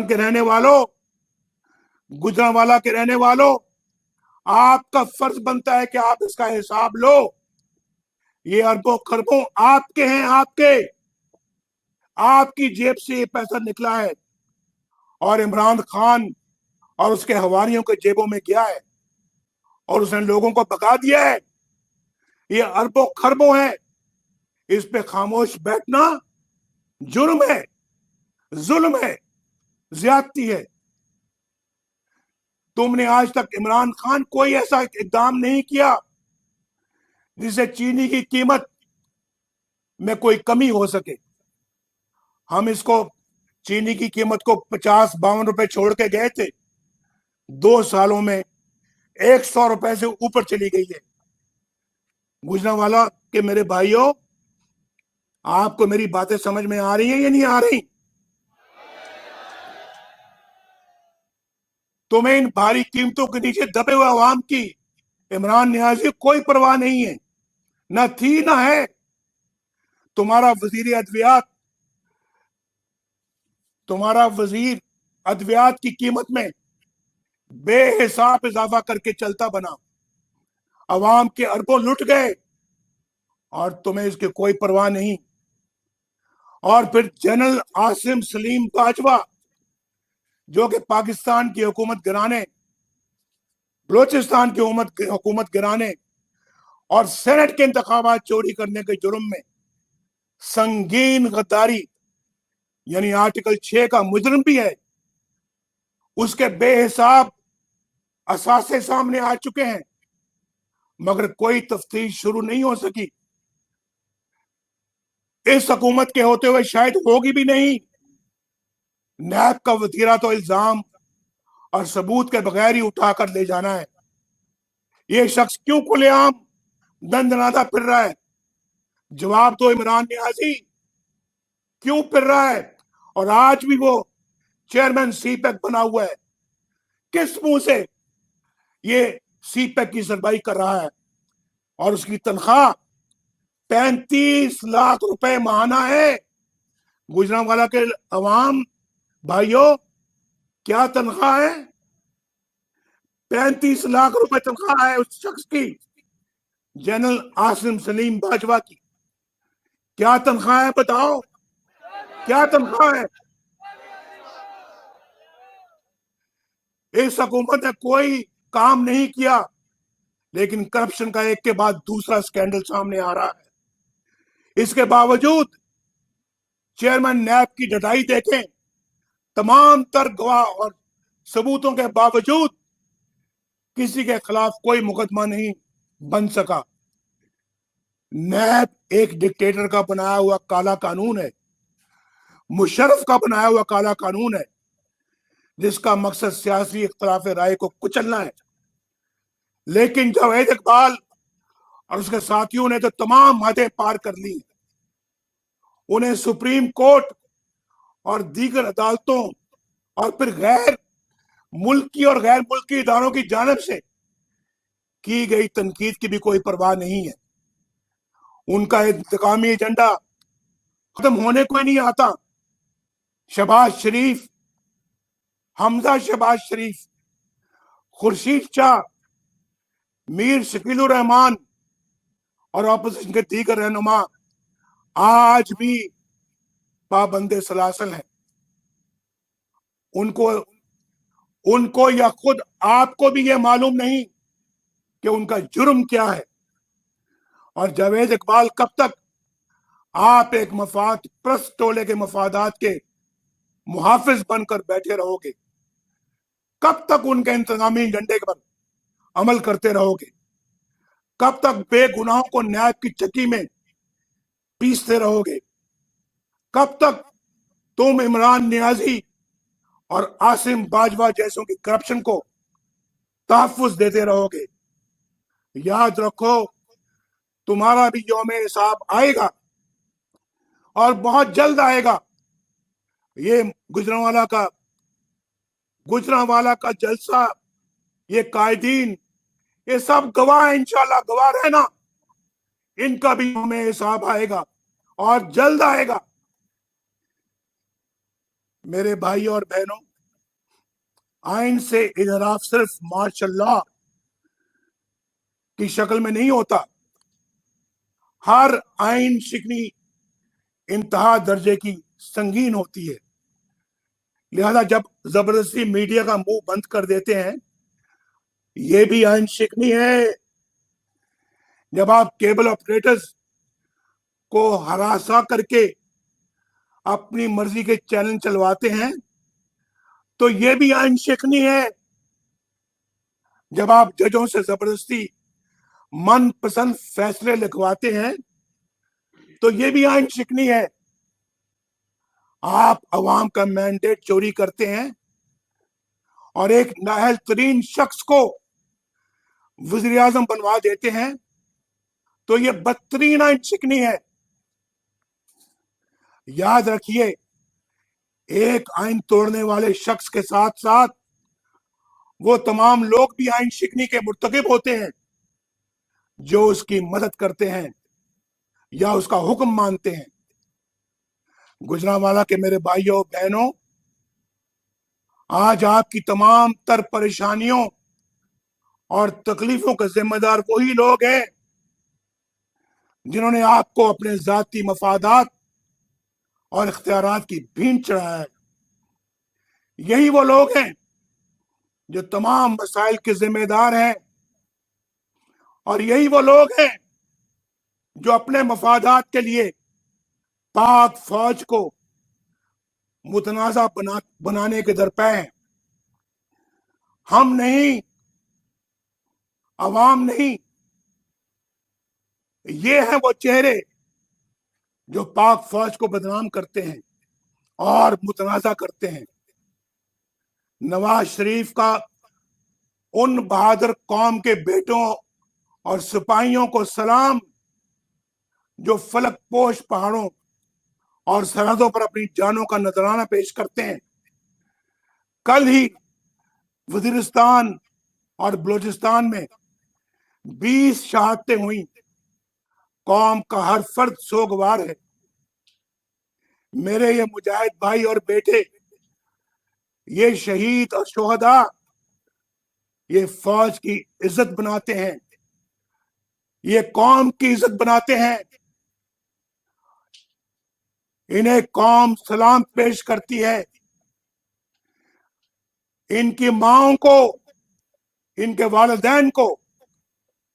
के रहने वालों, गुजरांवाला के रहने वालों, आपका फर्ज बनता है कि आप इसका हिसाब लो। ये अरबों खरबों आपके हैं, आपकी जेब से ये पैसा निकला है और इमरान खान और उसके हवारियों के जेबों में गया है और उसने लोगों को भगा दिया है। ये अरबों खरबों है, इस पे खामोश बैठना जुर्म है, जुल्म है, ज्यादती है। तुमने आज तक इमरान खान कोई ऐसा इकदाम नहीं किया जिससे चीनी की कीमत में कोई कमी हो सके। हम इसको चीनी की कीमत को 50-52 रुपए छोड़ के गए थे, 2 सालों में 100 रुपए से ऊपर चली गई है। गुजरांवाला के मेरे भाइयों, आपको मेरी बातें समझ में आ रही हैं या नहीं आ रही? तुम्हें इन भारी कीमतों के नीचे दबे हुए अवाम की इमरान नियाजी कोई परवाह नहीं है, ना थी ना है। तुम्हारा वजीर अद्वियात की कीमत में बेहिसाब इजाफा करके चलता बना, अवाम के अरबों लुट गए और तुम्हें इसकी कोई परवाह नहीं। और फिर जनरल आसिम सलीम बाजवा, जो कि पाकिस्तान की हुकूमत गिराने, बलोचिस्तान की हुकूमत गिराने और सेनेट के इंतखाबात चोरी करने के जुर्म में संगीन गद्दारी यानी आर्टिकल 6 का मुजरिम भी है, उसके बेहिसाब असासे सामने आ चुके हैं, मगर कोई तफ्तीश शुरू नहीं हो सकी। इस हुकूमत के होते हुए शायद होगी भी नहीं। नैब का वतीरा तो इल्जाम और सबूत के बगैर ही उठाकर ले जाना है। ये शख्स क्यों खुलेआम दंदनाता फिर रहा है? जवाब दो इमरान नियाजी, क्यों फिर रहा है? और आज भी वो चेयरमैन सीपैक बना हुआ है। किस मुंह से ये सीपैक की सरबराही कर रहा है? और उसकी तनख्वाह 35 लाख रुपए माहाना है। गुजरांवाला के अवाम भाइयों, क्या तनख्वाह है? 35 लाख रुपए तनख्वाह है उस शख्स की, जनरल आसिम सलीम बाजवा की। क्या तनख्वाह है बताओ, क्या तनख्वाह है? इस हुकूमत ने कोई काम नहीं किया, लेकिन करप्शन का एक के बाद दूसरा स्कैंडल सामने आ रहा है। इसके बावजूद चेयरमैन नैब की डटाई देखें, तमाम तर गवाह और सबूतों के बावजूद किसी के खिलाफ कोई मुकदमा नहीं बन सका। नैब एक डिक्टेटर का बनाया हुआ काला कानून है, मुशर्रफ का बनाया हुआ काला कानून है, जिसका मकसद सियासी इख्तिलाफ राय को कुचलना है। लेकिन जावेद इकबाल और उसके साथियों ने तो तमाम हदें पार कर ली। उन्हें सुप्रीम कोर्ट और दीगर अदालतों और फिर गैर मुल्की और गैर मुल्की इदारों की जानिब से की गई तनकीद की भी कोई परवाह नहीं है। उनका इंतकामी एजेंडा खत्म होने को ही नहीं आता। शहबाज शरीफ, हमजा शहबाज शरीफ, खुर्शीद शाह, मीर शकीलुर रहमान और ऑपोजिशन के दीगर रहनुमा आज भी पाबंदे सलासल हैं। उनको या खुद आपको भी यह मालूम नहीं कि उनका जुर्म क्या है। और जावेद इकबाल, कब तक आप एक मफाद प्रस्त टोले के मफादात के मुहाफिज बनकर बैठे रहोगे? कब तक उनके इंतजामी एजेंडे पर अमल करते रहोगे? कब तक बेगुनाहों को न्याय की चक्की में पीसते रहोगे? कब तक तुम इमरान नियाजी और आसिम बाजवा जैसों की करप्शन को तहफ्फुज देते रहोगे? याद रखो, तुम्हारा भी यौम हिसाब आएगा और बहुत जल्द आएगा। ये गुजरांवाला का जलसा, ये कायदीन, ये सब गवाह, इंशाल्लाह गवाह रहना, इनका भी यौम हिसाब आएगा और जल्द आएगा। मेरे भाई और बहनों, आइन से इजराफ सिर्फ माशाल्लाह की शक्ल में नहीं होता। हर आइन शिकनी इंतहा दर्जे की संगीन होती है। लिहाजा जब जबरदस्ती मीडिया का मुंह बंद कर देते हैं, ये भी आइन शिकनी है। जब आप केबल ऑपरेटर्स को हरासा करके अपनी मर्जी के चैनल चलवाते हैं, तो ये भी आइन शिकनी है। जब आप जजों से जबरदस्ती मनपसंद फैसले लिखवाते हैं, तो ये भी आइन शिकनी है। आप अवाम का मैंडेट चोरी करते हैं और एक नाअहल तरीन शख्स को वज़ीर आज़म बनवा देते हैं, तो ये बदतरीन आइन शिकनी है। याद रखिए, एक आइन तोड़ने वाले शख्स के साथ साथ वो तमाम लोग भी आइन शिकनी के मुर्तकिब होते हैं। जो उसकी मदद करते हैं या उसका हुक्म मानते हैं। गुजरांवाला के मेरे भाइयों बहनों, आज आपकी तमाम तर परेशानियों और तकलीफों का जिम्मेदार वही लोग हैं जिन्होंने आपको अपने जाती मफादात और इख्तियारात की भींट चढ़ाया है। यही वो लोग हैं जो तमाम मसाइल के जिम्मेदार हैं, और यही वो लोग हैं जो अपने मफादात के लिए पाक फौज को मुतनाज़ा बनाने के दरपे हैं। हम नहीं, अवाम नहीं, ये हैं वो चेहरे जो पाक फौज को बदनाम करते हैं और मुतनाज़ा करते हैं। नवाज शरीफ का उन बहादुर कौम के बेटों और सिपाहियों को सलाम जो फलक पोश पहाड़ों और सरहदों पर अपनी जानों का नजराना पेश करते हैं। कल ही वजीरिस्तान और बलूचिस्तान में 20 शहादतें हुई। कौम का हर फर्द सोगवार है। मेरे ये मुजाहिद भाई और बेटे, ये शहीद और शोहदा, ये फौज की इज्जत बनाते हैं, ये कौम की इज्जत बनाते हैं। इन्हें कौम सलाम पेश करती है। इनकी माओं को, इनके वालिदैन को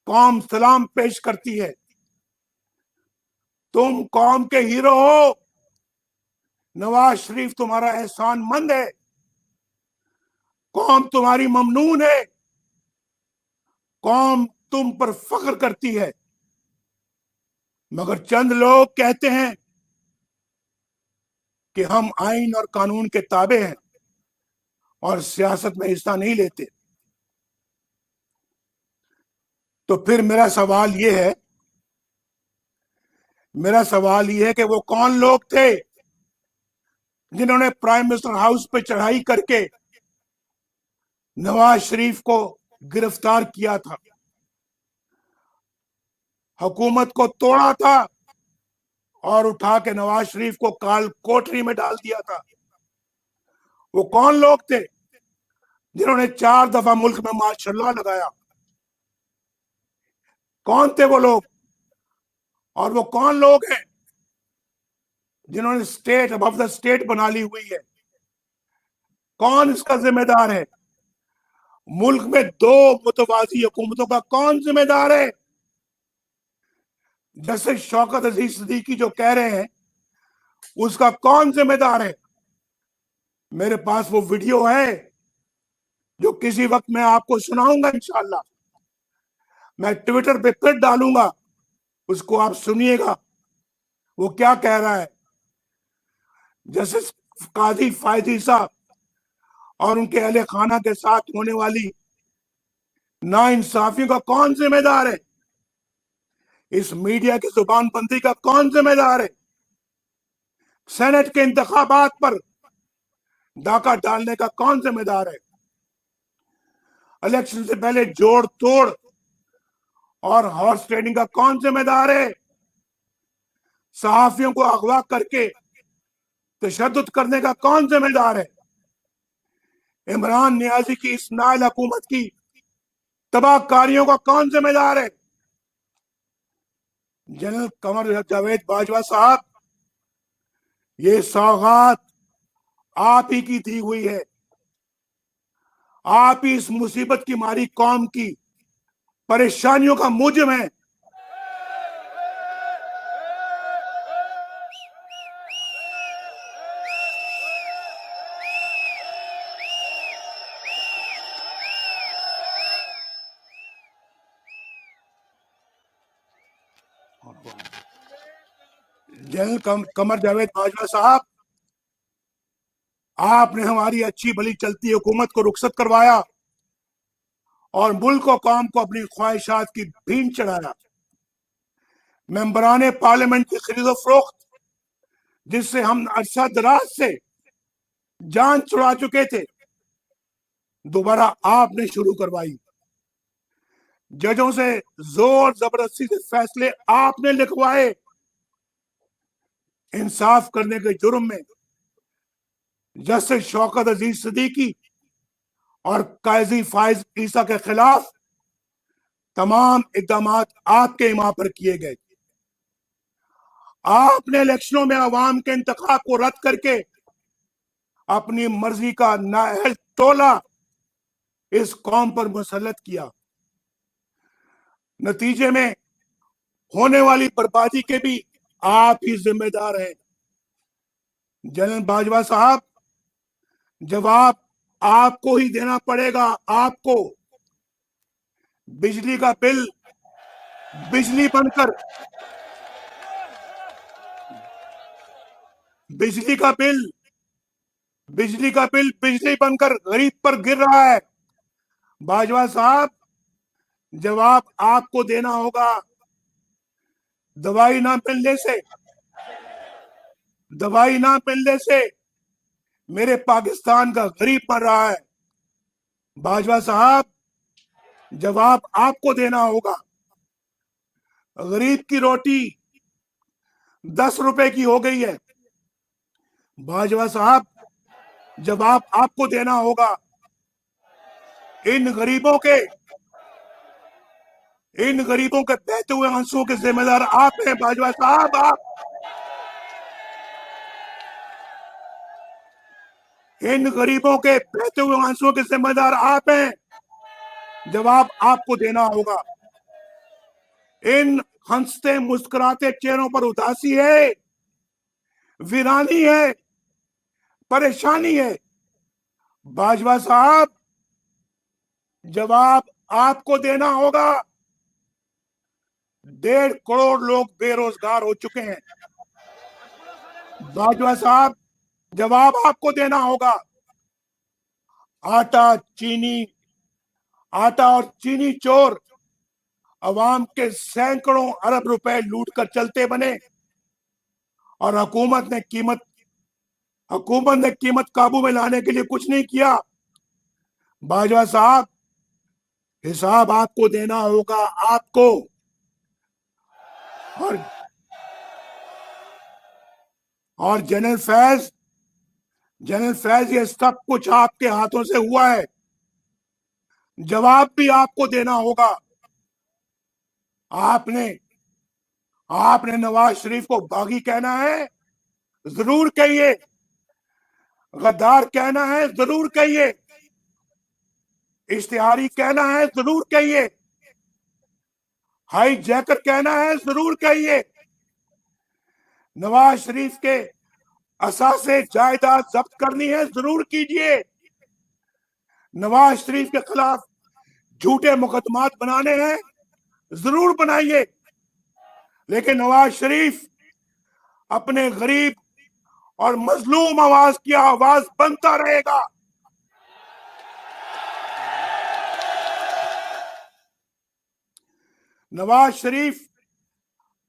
कौम सलाम पेश करती है। तुम कौम के हीरो हो। नवाज शरीफ तुम्हारा एहसानमंद है। कौम तुम्हारी ममनून है। कौम तुम पर फख्र करती है। मगर चंद लोग कहते हैं कि हम आइन और कानून के ताबे हैं और सियासत में हिस्सा नहीं लेते। तो फिर मेरा सवाल ये है कि वो कौन लोग थे जिन्होंने प्राइम मिनिस्टर हाउस पे चढ़ाई करके नवाज शरीफ को गिरफ्तार किया था, हुकूमत को तोड़ा था और उठा के नवाज शरीफ को काल कोठरी में डाल दिया था? वो कौन लोग थे जिन्होंने 4 दफा मुल्क में मार्शल लॉ लगाया? कौन थे वो लोग? और वो कौन लोग हैं जिन्होंने स्टेट अबव द स्टेट बना ली हुई है? कौन इसका जिम्मेदार है? मुल्क में 2 मुतवाज़ी हुकूमतों का कौन जिम्मेदार है? जैसे शौकत अजीज सिद्दीकी जो कह रहे हैं, उसका कौन जिम्मेदार है? मेरे पास वो वीडियो है जो किसी वक्त मैं आपको सुनाऊंगा इंशाल्लाह। मैं ट्विटर पे फिर डालूंगा, उसको आप सुनिएगा। वो क्या कह रहा है? जैसे काजी फायदी साहब और उनके अहले खाना के साथ होने वाली नाइंसाफियों का कौन जिम्मेदार है? इस मीडिया की जुबानबंदी का कौन जिम्मेदार है? सेनेट के इंतखाबात पर डाका डालने का कौन जिम्मेदार है? इलेक्शन से पहले जोड़ तोड़ और हॉर्स ट्रेडिंग का कौन जिम्मेदार है? सहाफियों को अगवा करके तशद्दुद करने का कौन जिम्मेदार है? इमरान नियाजी की इस नाइल हुकूमत की तबाहकारियों का कौन जिम्मेदार है? जनरल कमर जावेद बाजवा साहब, ये सौगात आप ही की दी हुई है। आप ही इस मुसीबत की मारी कौम की परेशानियों का मूजिब है। जनरल कमर जावेद बाजवा साहब, आपने हमारी अच्छी भली चलती हुकूमत को रुखसत करवाया और मुल्क और कौम को अपनी ख्वाहिशात की भींट चढ़ाया। मेंबरान पार्लियामेंट की खरीदो फरोख्त, जिससे हम अरसा दराज से जान छुड़ा चुके थे, दोबारा आपने शुरू करवाई। जजों से जोर जबरदस्ती से फैसले आपने लिखवाए इंसाफ करने के जुर्म में जस्टिस शौकत अजीज सिद्दीकी और काजी फाइज ईसा के खिलाफ तमाम इकदाम आपके इमाम पर किए गए। आपने इलेक्शनों में अवाम के इंतखाब को रद्द करके अपनी मर्जी का नाअहल टोला इस कौम पर मुसल्लत किया। नतीजे में होने वाली बर्बादी के भी आप ही जिम्मेदार हैं। जनरल बाजवा साहब, जवाब आपको ही देना पड़ेगा। आपको बिजली का बिल बिजली बनकर बिजली का बिल बिजली बनकर गरीब पर गिर रहा है। बाजवा साहब, जवाब आपको देना होगा। दवाई ना मिलने से मेरे पाकिस्तान का गरीब मर रहा है। बाजवा साहब, जवाब आपको देना होगा। गरीब की रोटी 10 रुपए की हो गई है। बाजवा साहब, जवाब आपको देना होगा। इन गरीबों के बहते हुए आंसुओं के जिम्मेदार आप हैं। बाजवा साहब, आप इन गरीबों के बहते हुए आंसुओं के जिम्मेदार आप हैं। जवाब आपको देना होगा। इन हंसते मुस्कुराते चेहरों पर उदासी है, वीरानी है, परेशानी है। बाजवा साहब, जवाब आपको देना होगा। 1.5 करोड़ लोग बेरोजगार हो चुके हैं। बाजवा साहब, जवाब आपको देना होगा। आटा और चीनी चोर अवाम के सैकड़ों अरब रुपए लूट कर चलते बने और हुकूमत ने कीमत काबू में लाने के लिए कुछ नहीं किया। बाजवा साहब, हिसाब आपको देना होगा। आपको और जनरल फैज, ये सब कुछ आपके हाथों से हुआ है। जवाब भी आपको देना होगा। आपने नवाज शरीफ को बागी कहना है, जरूर कहिए। गद्दार कहना है, जरूर कहिए। इश्तिहारी कहना है, जरूर कहिए। हाई जैकर कहना है, जरूर कहिए। नवाज शरीफ के असासे जायदाद जब्त करनी है, जरूर कीजिए। नवाज शरीफ के खिलाफ झूठे मुकदमात बनाने हैं, जरूर बनाइए। लेकिन नवाज शरीफ अपने गरीब और मजलूम आवाज की आवाज बनता रहेगा। नवाज शरीफ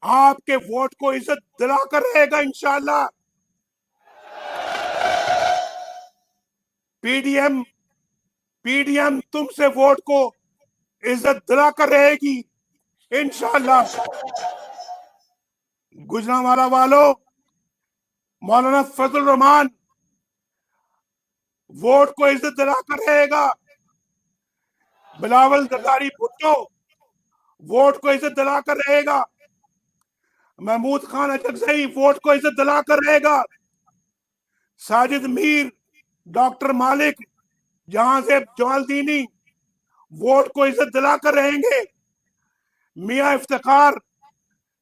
आपके वोट को इज्जत दिलाकर रहेगा इंशाअल्लाह। पीडीएम तुमसे वोट को इज्जत दिलाकर रहेगी इंशाअल्लाह। गुजरांवाला वालों, मौलाना फजल रहमान वोट को इज्जत दिलाकर रहेगा। बिलावल जरदारी भुट्टो वोट को इज्जत दिलाकर रहेगा। महमूद खान अचकजई वोट को इज्जत दिलाकर रहेगा। साजिद मीर, डॉक्टर मालिक, जहां से जमालदीनी वोट को इज्जत दिलाकर रहेंगे। मियां इफ्तिखार,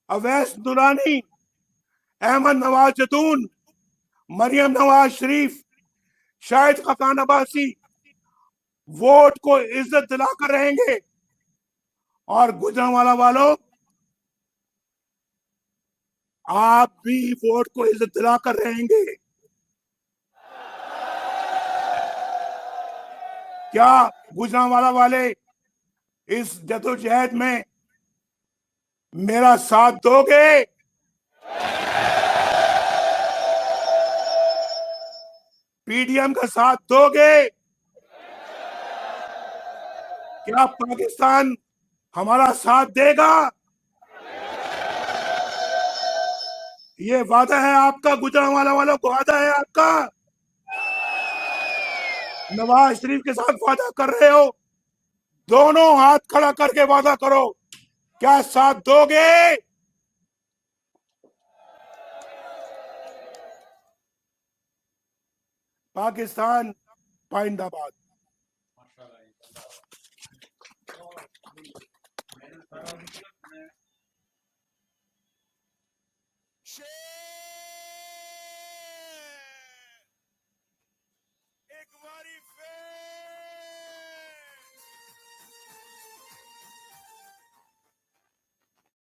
अवैस दुरानी, अहमद नवाज जदून, मरियम नवाज शरीफ, शाहिद खकान अब्बासी वोट को इज्जत दिलाकर रहेंगे। और गुजरांवाला वालों, आप भी वोट को इज्जत दिलाकर रहेंगे। क्या गुजरांवाला वाले इस जदोजहद में मेरा साथ दोगे? पीडीएम का साथ दोगे? क्या हमारा साथ देगा। ये वादा है आपका, गुजरांवाला वालों को वादा है आपका। नवाज शरीफ के साथ वादा कर रहे हो, दोनों हाथ खड़ा करके वादा करो, क्या साथ दोगे? पाकिस्तान पाइंदाबाद। शेर